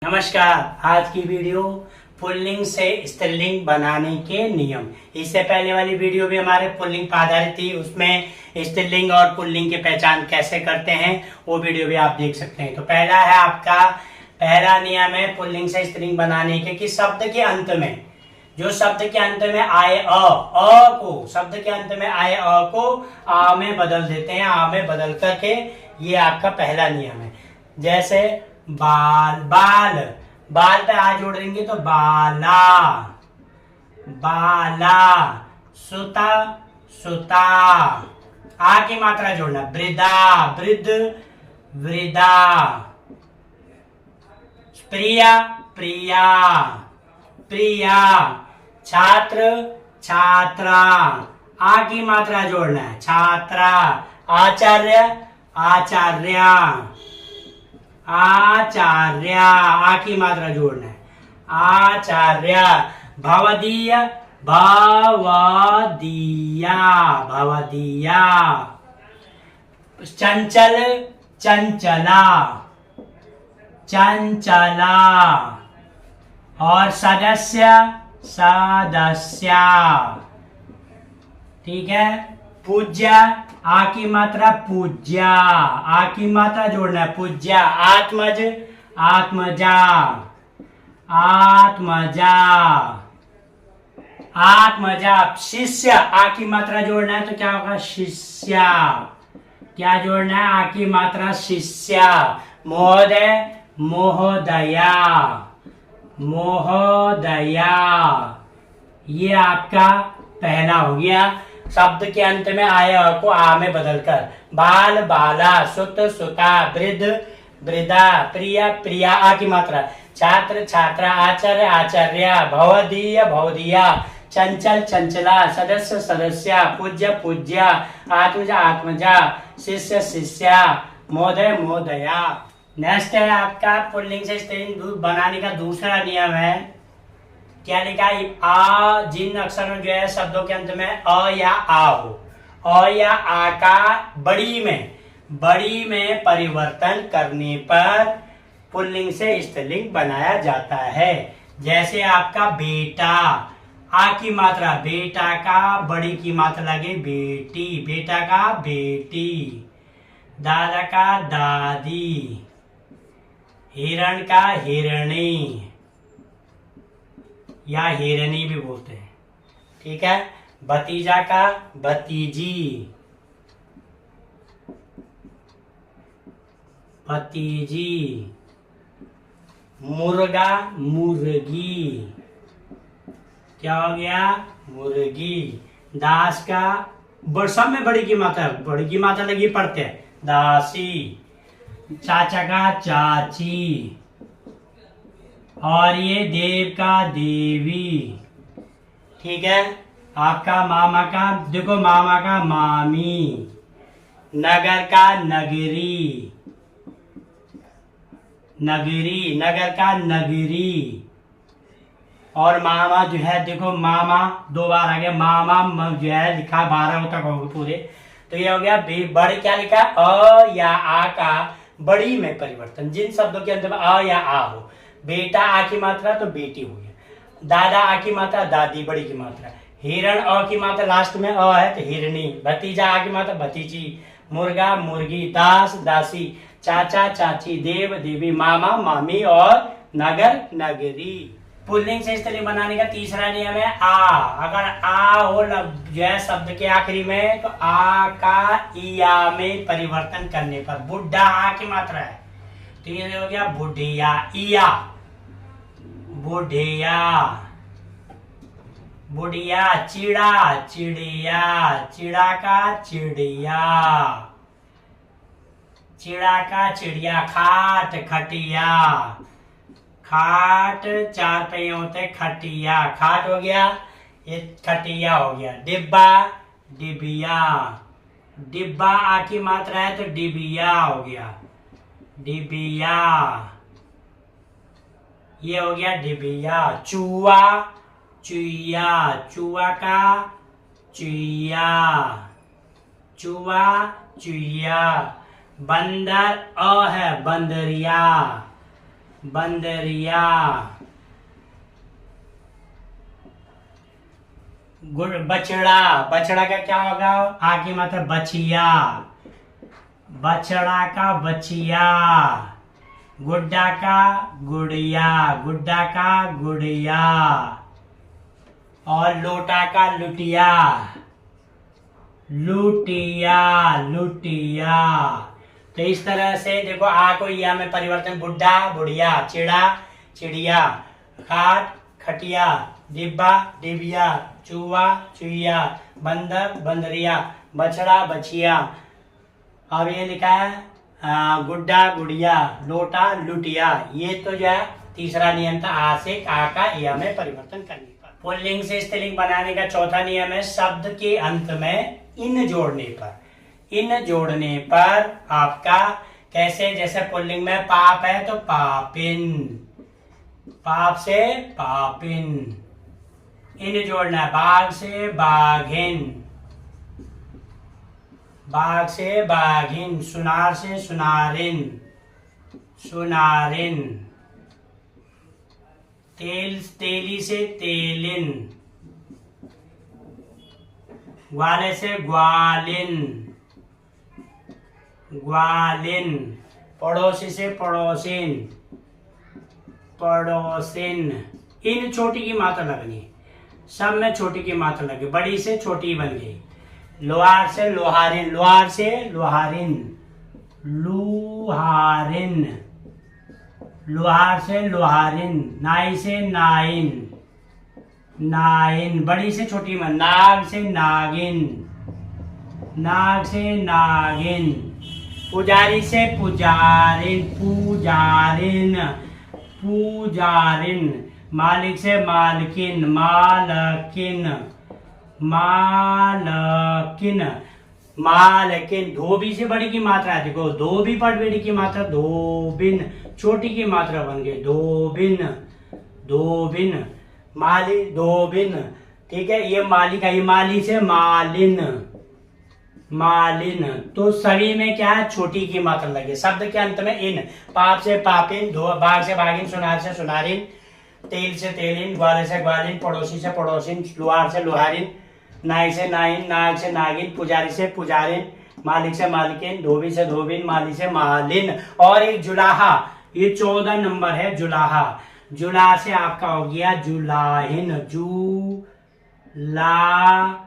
नमस्कार। आज की वीडियो पुल्लिंग से स्त्रीलिंग बनाने के नियम। इससे पहले वाली वीडियो भी हमारे पुल्लिंग पर आधारित थी, उसमें स्त्रीलिंग और पुल्लिंग की पहचान कैसे करते हैं वो वीडियो भी आप देख सकते हैं। तो पहला है आपका पहला नियम है पुल्लिंग से स्त्रीलिंग बनाने के कि शब्द के अंत में जो शब्द के अंत में आए अ को शब्द के अंत में आए अ को आ में बदल देते हैं। आ में बदल करके ये आपका पहला नियम है। जैसे बाल बाल बाल पे आ जोड़ देंगे तो बाला बाला। सुता सुता। आ की मात्रा जोड़ना वृद्धा वृद्ध वृद्धा। प्रिया प्रिया प्रिया। छात्र छात्रा। आ की मात्रा जोड़ना है छात्रा। आचार्य आचार्या आचार्य। आ की मात्रा जोड़ना है आचार्य। भवदीय भवदीया भवदीया। चंचल चंचला चंचला। और सदस्य सदस्या। ठीक है। पूज्य आ की मात्रा पूज्या। आ की मात्रा जोड़ना है पूज्या। आत्मज आत्मजा आत्मजा आत्मजा। शिष्य आ की मात्रा जोड़ना है तो क्या होगा शिष्या। क्या जोड़ना है आ की मात्रा शिष्या। महोदय महोदया महोदया। ये आपका पहला हो गया। शब्द के अंत में आए अ को आ में बदलकर बाल बाला सुत सुता वृद्ध वृद्धा प्रिया प्रिया। आ की मात्रा छात्र छात्रा आचार्य आचार्य भवदीय भवदीया चंचल चंचला सदस्य सदस्या पूज्य पूज्या आत्मजा आत्मजा शिष्य शिष्या महोदय महोदया। नेक्स्ट है आपका पुल्लिंग से स्त्रीलिंग बनाने का दूसरा नियम है। क्या लिखा है आ जिन अक्षरों जो है शब्दों के अंत में अ या आ हो अ या आ का बड़ी में परिवर्तन करने पर पुल्लिंग से स्त्रीलिंग बनाया जाता है। जैसे आपका बेटा आ की मात्रा बेटा का बड़ी की मात्रा लगे बेटी बेटा का बेटी। दादा का दादी। हिरण का हिरणी या हिरनी भी बोलते हैं। ठीक है। भतीजा का भतीजी भतीजी। मुर्गा मुर्गी। क्या हो गया मुर्गी। दास का सब में बड़ी की मात्रा लगी पढ़ते हैं दासी। चाचा का चाची। और ये देव का देवी। ठीक है। आपका मामा का देखो मामा का मामी। नगर का नगरी नगरी नगर का नगरी। और मामा जो है देखो मामा दो बार आ गया मामा जो है लिखा 12 तक होगा पूरे। तो ये हो गया बड़े क्या लिखा अ या आ का बड़ी में परिवर्तन जिन शब्दों के अंदर अ या आ हो। बेटा आ की मात्रा तो बेटी हो गया। दादा आ की मात्रा दादी बड़ी की मात्रा। हिरण अ की मात्रा लास्ट में अ है तो हिरणी। भतीजा आ की मात्रा भतीजी। मुर्गा मुर्गी। दास दासी। चाचा चाची देव देवी मामा मामी और नगर नगरी। पुल्लिंग से स्त्रीलिंग बनाने का तीसरा नियम है आ। अगर आ हो जो है शब्द के आखिरी में तो आ का इया में परिवर्तन करने पर बुढ़ा आ की मात्रा है तो ये हो गया बुढ़िया इया बुढ़िया बुढ़िया। चिड़ा चिड़िया चिड़ा का चिड़िया चिड़ा का चिड़िया। खाट खटिया खाट चार पहिए होते खटिया खाट हो गया ये खटिया हो गया। डिब्बा डिबिया डिब्बा आ की मात्रा है तो डिबिया हो गया डिबिया। ये हो गया डिबिया। चूहा चुईया चूहा का चुईया चूहा चुईया। बंदर अ है बंदरिया बंदरिया। बछड़ा, बछड़ा का क्या होगा? आ की मात्रा बछिया, बछड़ा का बछिया। गुड्डा का गुड़िया, गुड्डा का गुड़िया। और लोटा का लुटिया, लुटिया, लुटिया। तो इस तरह से देखो आ को या में परिवर्तन, बुड्ढा बुढ़िया, चिड़ा चिड़िया, खाट खटिया, डिब्बा डिबिया, चूहा चुहिया, बंदर बंदरिया, बछड़ा बछिया। अब ये लिखा है गुड्डा गुड़िया, लोटा लुटिया। ये तो जो है तीसरा नियम था, आ से आ का या में परिवर्तन करने पर। पुल्लिंग से स्त्रीलिंग बनाने का चौथा नियम है शब्द के अंत में इन जोड़ने पर। इन जोड़ने पर आपका कैसे, जैसे पुल्लिंग में पाप है तो पापिन, पाप से पापिन। इन जोड़ना है, बाघ से बाघिन, बाघ से बाघिन। सुनार से सुनारिन, सुनारिन। तेल तेली से तेलिन, ग्वाले से ग्वालिन, ग्वालिन। पड़ोसी से पड़ोसिन, पड़ोसिन। इन छोटी की मात्रा लगनी, सब में छोटी की मात्रा लगी, बड़ी से छोटी बन गई। लोहार से लोहारिन, लोहार से लोहारिन, लुहारिन, लोहार से लोहारिन। नाई से नाइन, नाइन। बड़ी से छोटी में, नाग से नागिन, नाग से नागिन। पुजारी से पुजारिन, पुजारिन, पुजारिन। मालिक से मालकिन, मालकिन, मालकिन, मालकिन। धोबी से बड़ी की मात्रा है, देखो धोबी पर बड़ी की मात्रा धोबिन, छोटी की मात्रा बन गई धोबिन, धोबिन। माली धोबिन, ठीक है। ये माली का, ये माली से मालिन, मालिन। तो सभी में क्या है, छोटी की मात्रा लगे। शब्द के अंत में इन, पाप से पापिन, बाघ से बाघिन, सुनार से सुनारिन, तेल से तेलिन, ग्वाले से ग्वालिन, पड़ोसी से पड़ोसिन, लोहार से लोहारिन, नाई से नाइन, नाग से नागिन, पुजारी से पुजारिन, मालिक से मालिकिन, धोबी से धोबिन, माली से मालिन। और एक जुलाहा, ये 14 नंबर है जुलाहा। जुला से आपका हो गया जुलाहिन, जू ला,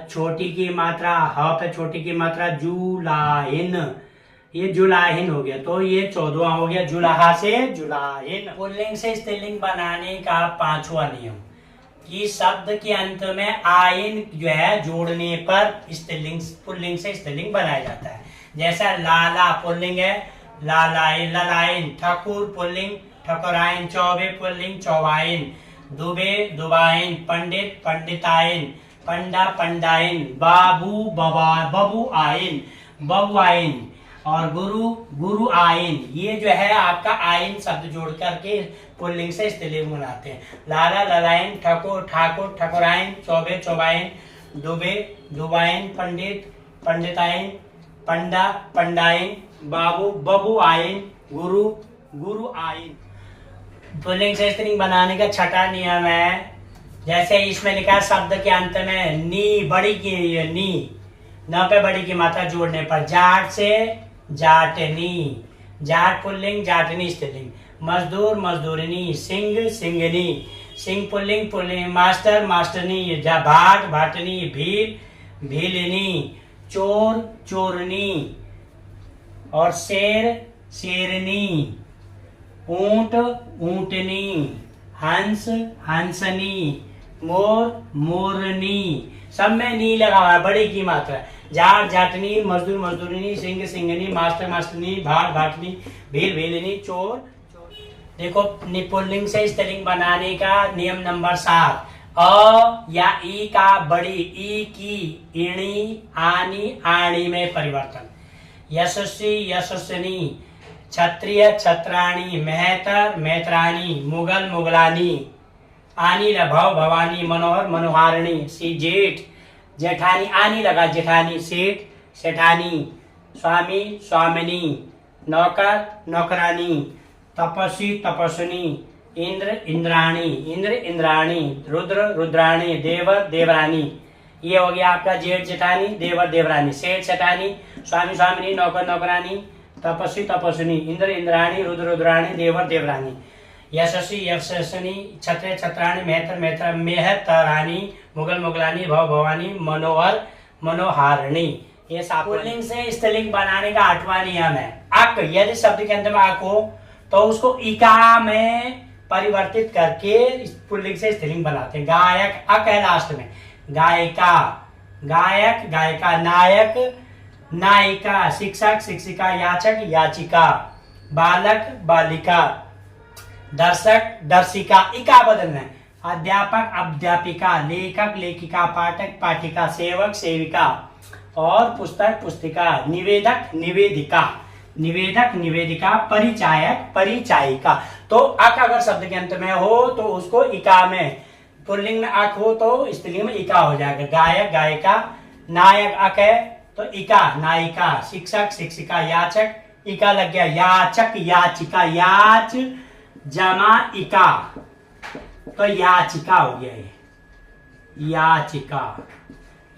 छोटी की मात्रा ह पे छोटी की मात्रा जुलाहिन, ये जुलाहिन हो गया। तो ये 14वां हो गया जुलाहा से जुलाहिन। पुल्लिंग से स्त्रीलिंग बनाने का 5वां नियम कि शब्द के अंत में आइन जो है जोड़ने पर स्त्रीलिंग, पुल्लिंग से स्त्रीलिंग बनाया जाता है। जैसा लाला पुल्लिंग है, लालाइन, ललाइन। ठाकुर पुल्लिंग, ठकुराइन। चौबे पुल्लिंग, चौबाइन। दुबे दुबाइन, पंडित पंडिताइन, पंडा पंडाइन। बाबू बबा बबू आइन, बबू आइन। और गुरु गुरु आइन। ये जो है आपका आइन शब्द जोड़ करके पुल्लिंग से स्त्रीलिंग बनाते हैं। लाला ललाइन, ठाकुर ठाकुर ठकुराइन, चौबे चौबाइन, दुबे दुबाइन, पंडित पंडिताइन, पंडा पंडाइन, बाबू बबू आइन, गुरु गुरु आइन। पुल्लिंग से स्त्रीलिंग बनाने का 6वां नियम है, जैसे इसमें लिखा है शब्द के अंत में नी, बड़ी की नी, न पे बड़ी की मात्रा जोड़ने पर। जाट से जाटनी, जाट पुल्लिंग, जाटनी स्त्रीलिंग। मजदूर मजदूरनी, सिंह सिंगनी, सिंह पुल्लिंग पुल्लिंग। मास्टर मास्टरनी, भाट भाटनी, भील भीलनी, चोर चोरनी। और शेर शेरनी, ऊंट ऊंटनी, हंस हंसनी, मोर मोरनी। सब में नी लगा हुआ है, बड़ी की मात्रा। जाट जाटनी, मजदूर मजदूरनी, सिंह सिंगनी, मास्टर मास्टरनी, भाट भाटनी, भील भीलनी, चोर चोर। देखो पुल्लिंग से स्त्रीलिंग बनाने का नियम नंबर 7। अ या ई का बड़ी, ई की इणी आनी आणी में परिवर्तन। यशस्वी यशस्विनी, क्षत्रिय छत्राणी, मेहतर मेहतरानी, मुगल मुगलानी। आनी भव भवानी, मनोहर मनोहारिणी। सी जेठ जेठानी, आनी लगा जेठानी, सेठ सेठानी, स्वामी स्वामिनी, नौकर नौकरानी, तपस्वी तपस्विनी, इंद्र इंद्राणी, इंद्र इंद्राणी, रुद्र रुद्राणी, देवर देवरानी। ये हो गया आपका जेठ जेठानी, देवर देवरानी, सेठ सेठानी, स्वामी स्वामिनी, नौकर नौकरानी, तपस्वी तपस्विनी, इंद्र इंद्राणी, रुद्र रुद्राणी, देवर देवरानी, यशस्वी यशस्विनी, छत्र छत्राणी, मेहतर मेहतर, मेहतरानी, मुगल मुगलानी, भव भवानी, मनोहर मनोहारिणी। ये पुल्लिंग से स्त्रीलिंग बनाने का 8वां नियम है। अक, यदि शब्द के अंत में अक हो तो उसको इका में परिवर्तित करके पुल्लिंग से स्त्रीलिंग बनाते हैं। गायक, अक है लास्ट में, गायिका गायक गायिका, नायक नायिका, शिक्षक शिक्षिका, याचक याचिका, बालक बालिका, दर्शक दर्शिका, इका बदलना है। अध्यापक अध्यापिका, लेखक लेखिका, पाठक पाठिका, सेवक सेविका और पुस्तक पुस्तिका, निवेदक निवेदिका, निवेदक निवेदिका, परिचायक परिचायिका। तो अक अगर शब्द के अंत में हो तो उसको इका में, पुल्लिंग में अक हो तो स्त्रीलिंग में इका हो जाएगा। गायक गायिका, नायक अक है तो इका नायिका, शिक्षक शिक्षिका, याचक इका लग गया, याचक याचिका, याच जमा इका तो याचिका हो गया ये, याचिका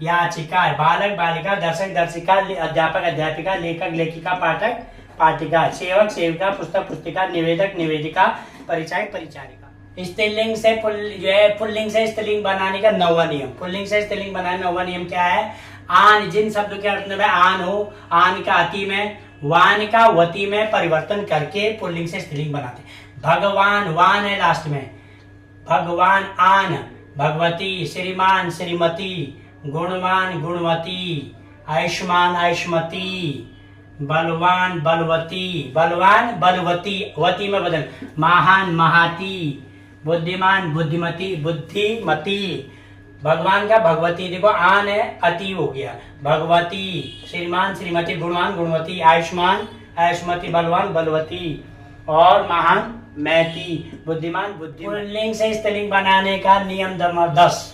याचिका है। बालक बालिका, दर्शक दर्शिका, अध्यापक अध्यापिका, लेखक लेखिका, पाठक पाठिका, सेवक सेविका, पुस्तक पुस्तिका, निवेदक निवेदिका, परिचायक परिचारिका। स्त्रीलिंग से जो है पुल्लिंग से स्त्रीलिंग बनाने का 9वां नियम। पुल्लिंग से स्त्रीलिंग बनाने 9वां नियम क्या है? आन, जिन शब्दों के अर्थ में आन हो, आन का अति में, वान का वती में परिवर्तन करके पुल्लिंग से स्त्रीलिंग बनाते। भगवान, वान है लास्ट में, भगवान आन, भगवती, श्रीमान श्रीमती, गुणवान गुणवती, आयुष्मान आयुष्मती, बलवान बलवती, बलवान बलवती, वती में बदल, महान महाती, बुद्धिमान बुद्धिमती बुद्धिमती, भगवान का भगवती, देखो आन है अति हो गया, भगवती, श्रीमान श्रीमती, गुणवान गुणवती, आयुष्मान आयुष्मती, बलवान बलवती और महान मैती, बुद्धिमान बुद्धि। पुल्लिंग से स्त्रीलिंग बनाने का नियम नंबर 10,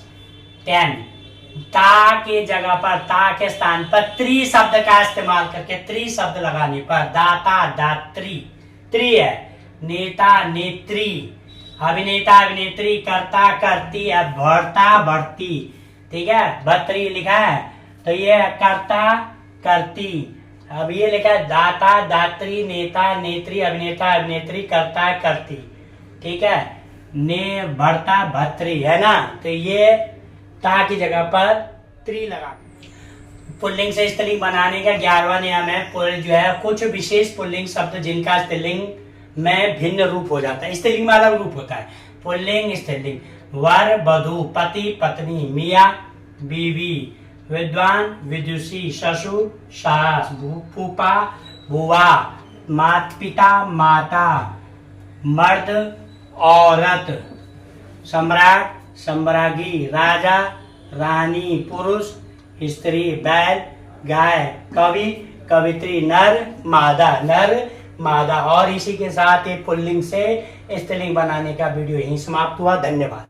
ता के जगह पर, ता के स्थान पर त्रि शब्द का इस्तेमाल करके, त्रि शब्द लगाने पर, दाता दात्री, त्रि है, नेता नेत्री, अभिनेता अभिनेत्री, कर्ता करती, भर्ता भर्ती, ठीक है, भर्त्री लिखा है तो ये कर्ता करती। अब ये लिखा है दाता दात्री, नेता नेत्री, अभिनेता अभिनेत्री, कर्ता करती, ठीक है, ने भर्ता भर्त्री है ना, तो ये ता की जगह पर त्रि लगा। पुल्लिंग से स्त्रीलिंग बनाने का 11वां नियम है, जो है कुछ विशेष पुल्लिंग शब्द जिनका स्त्रीलिंग में भिन्न रूप हो जाता है, स्त्रीलिंग में अलग रूप होता है। पुल्लिंग स्त्रीलिंग, वर वधु, पति पत्नी, मियाँ बीवी, विद्वान विदुषी, ससुर सास, फूफा बुआ, माता पिता माता, मर्द औरत, सम्राट सम्राज्ञी, राजा रानी, पुरुष स्त्री, बैल गाय, कवि कवित्री, नर मादा। और इसी के साथ ये पुल्लिंग से स्त्रीलिंग बनाने का वीडियो यहीं समाप्त हुआ। धन्यवाद।